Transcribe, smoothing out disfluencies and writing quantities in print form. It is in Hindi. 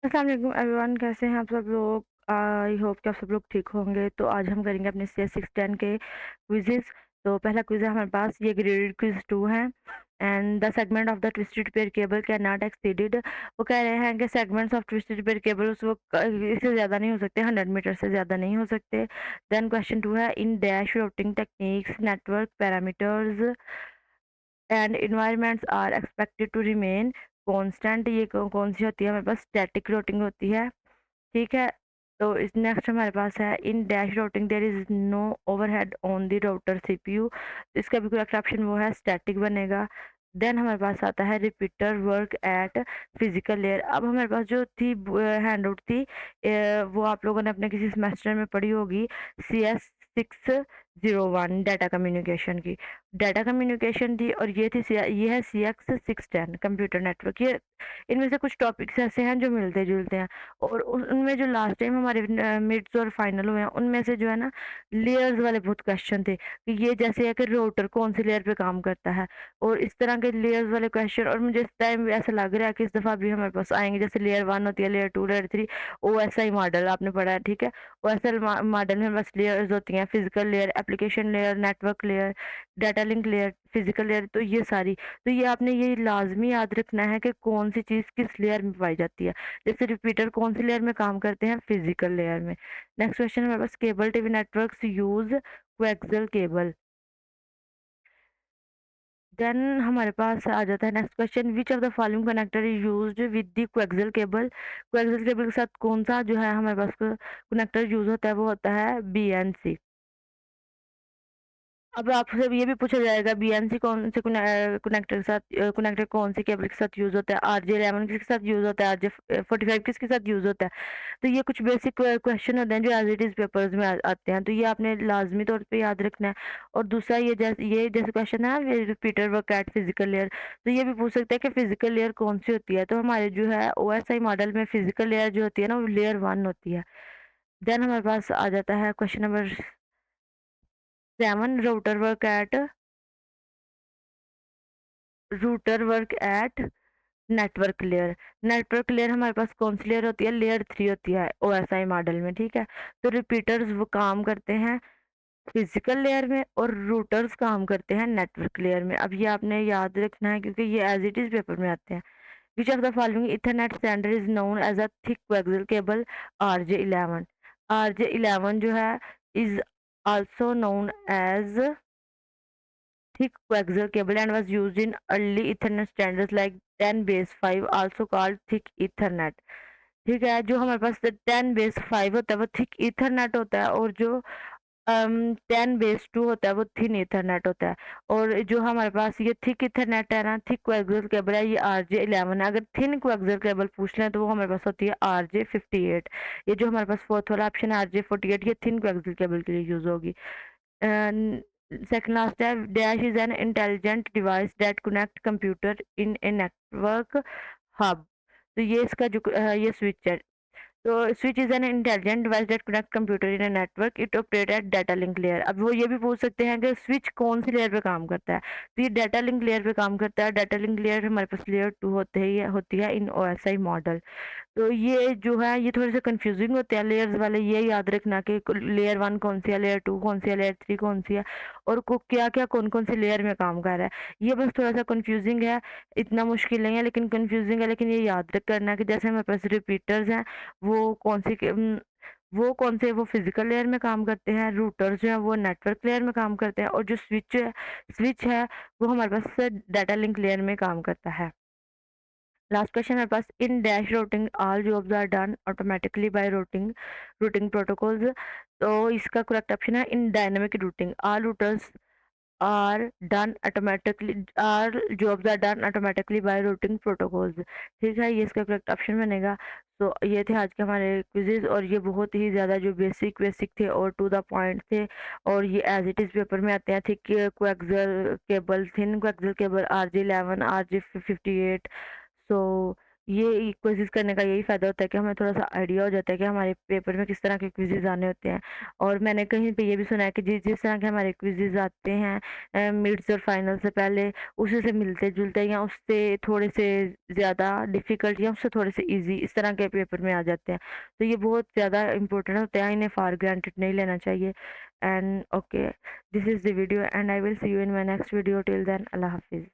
अस्सलाम वालेकुम एवरीवन, कैसे हैं आप सब लोग? आई होप कि आप सब लोग ठीक होंगे। तो आज हम करेंगे अपने CS 610 के क्विज़ेस। तो पहला क्विज़ है हमारे पास, ये ग्रेडेड क्विज़ 2 है। And the segment of the twisted pair cable can not exceeded. वो कह रहे हैं कि segments of twisted pair cable उस वो इससे ज़्यादा नहीं हो सकते, 100 मीटर से ज़्यादा नहीं हो सकते। देन क्वेश्चन 2 है, in dash routing techniques network parameters and environments are expected to remain constant. ये कौन सी होती है? हमारे पास स्टैटिक रूटिंग होती है। ठीक है। तो इस नेक्स्ट हमारे पास है, in dash routing there is no overhead on the router CPU. इसका भी करेक्ट ऑप्शन वो है स्टैटिक बनेगा। देन हमारे पास आता है, repeater work at physical layer. अब हमारे पास जो थी हैंड आउट थी, वो आप लोगों ने अपने किसी सेमेस्टर में पढ़ी होगी, CS 601 डाटा कम्युनिकेशन की। डाटा कम्युनिकेशन थी, और ये है CX 610 कंप्यूटर नेटवर्क। ये इनमें से कुछ टॉपिक्स ऐसे हैं जो मिलते जुलते हैं। और उनमें जो लास्ट टाइम हमारे मिड्स और फाइनल हुए हैं, उनमें से जो है ना, लेयर्स वाले बहुत क्वेश्चन थे कि ये जैसे है कि रोटर कौन सी लेयर पे काम करता है, और इस तरह के लेयर्स वाले क्वेश्चन। और मुझे इस टाइम ऐसा लग रहा है कि इस दफ़ा भी हमारे पास आएंगे, जैसे लेयर 1 होती है, लेयर 2, लेयर 3। OSI मॉडल आपने पढ़ा है, ठीक है। OSI मॉडल में बस लेयर्स होती हैं, physical layer, application layer, network layer, data link layer, physical layer. तो ये सारी, तो ये आपने ये लाजमी याद रखना है कि कौन सी चीज़ किस लेयर में पाई जाती है। जैसे रिपीटर कौन सी लेयर में काम करते हैं? फिजिकल लेयर में। नेक्स्ट क्वेश्चन हमारे पास, cable TV networks use coaxial cable. Then हमारे पास आ जाता है next question, which of the following connector is used with the coaxial cable. Coaxial cable के साथ कौन सा जो है हमारे पास कनेक्टर यूज होता है? वो होता है BNC। अब आपसे ये भी पूछा जाएगा, बीएनसी कौन से कनेक्टर के साथ, कनेक्टर कौन सी केबल के साथ यूज होता है? RJ11 किसके साथ यूज होता है? RJ45 किसके साथ यूज होता है? तो ये कुछ बेसिक क्वेश्चन होते हैं जो एज इट इज पेपर्स में आते हैं, तो ये आपने लाजमी तौर पे याद रखना है। और दूसरा, ये जैसे क्वेश्चन है, repeater work at physical layer. तो ये भी पूछ सकते हैं कि फिजिकल लेयर कौन सी होती है? तो हमारे जो है OSI मॉडल में फिजिकल लेयर जो होती है ना, वो लेयर 1 होती है। देन हमारे पास आ जाता है question number 7, router work at network layer. Network layer हमारे पास कौन सी लेयर होती है? लेयर 3 होती है OSI मॉडल में, ठीक है। तो रिपीटर्स वो काम करते हैं फिजिकल लेयर में, और रूटर्स काम करते हैं नेटवर्क लेयर में। अब ये आपने याद रखना है, क्योंकि ये एज इट इज पेपर में आते हैं। Which of the following Ethernet standard is known as a thick coaxial cable? RJ11। RJ11 जो है is also known as thick coaxial cable and was used in early Ethernet standards like 10 base 5, also called thick Ethernet। ठीक है, जो हमारे पास 10 बेस 5 होता है वो थिक ईथरनेट होता है, और जो 10 बेस 2 होता है वो थिन ईथरनेट होता है। और जो हमारे पास ये थिक ईथरनेट है ना, थिक कोएक्सियल केबल है, ये RJ11 है। अगर थिन कोएक्सियल केबल पूछ लें तो वो हमारे पास होती है RJ58। ये जो हमारे पास फोर्थ वाला ऑप्शन है RJ48, ये थिन कोएक्सियल केबल के लिए यूज होगी। सेकंड लास्ट है, dash is an intelligent device that connect computer in a network hub. तो ये इसका जो ये स्विच है। तो switch is an intelligent device that connect computer in a network, it operate at data link layer. अब वो ये भी पूछ सकते हैं कि स्विच कौन सी लेयर पे काम करता है? तो ये डाटा लिंक लेयर पे काम करता है। डाटा लिंक लेयर हमारे पास लेयर 2 होती है इन OSI मॉडल। तो ये जो है ये थोड़े से कंफ्यूजिंग होते हैं लेयर्स वाले। ये याद रखना कि लेयर 1 कौन सी है, लेयर 2 कौन सी है, लेयर 3 कौन सी है, और को क्या क्या कौन कौन सी लेयर में काम कर रहा है। ये बस थोड़ा सा कंफ्यूजिंग है, इतना मुश्किल नहीं है लेकिन कंफ्यूजिंग है। लेकिन ये याद करना कि जैसे हमारे पास रिपीटर्स हैं, वो कौन सी वो कौन से वो फिजिकल लेयर में काम करते हैं, रूटर्स जो है वो नेटवर्क लेयर में काम करते हैं, और जो स्विच है वो हमारे पास डाटा लिंक लेयर में काम करता है। लास्ट क्वेश्चन मेरे पास, in dash routing all jobs are done automatically by routing protocols. तो इसका करेक्ट ऑप्शन है, in dynamic routing all routers are done automatically, or jobs are done automatically by routing protocols. ठीक है, ये इसका करेक्ट ऑप्शन बनेगा। तो ये थे आज के हमारे क्विजेज, और ये बहुत ही ज़्यादा जो बेसिक बेसिक थे और टू द पॉइंट थे, और ये एज इट इज़ पेपर में आते हैं। Thick coaxial cable, thin coaxial cable, RJ11, RJ58। सो ये क्विज़िज़ करने का यही फ़ायदा होता है कि हमें थोड़ा-सा आइडिया हो जाता है कि हमारे पेपर में किस तरह के क्विज़िज़ आने होते हैं। और मैंने कहीं पे ये भी सुना है कि जिस तरह के हमारे क्विज़िज़ आते हैं मिड्स और फाइनल से पहले, उसी से मिलते-जुलते या उससे थोड़े से ज़्यादा डिफ़िकल्ट या उससे थोड़े से ईज़ी इस तरह के पेपर में आ जाते हैं। तो ये बहुत ज़्यादा इम्पोर्टेंट होते हैं, इन्हें फॉर ग्रांटेड नहीं लेना चाहिए। And okay, this is the video and I will see you in my next video till then अल्लाह हाफ़िज़।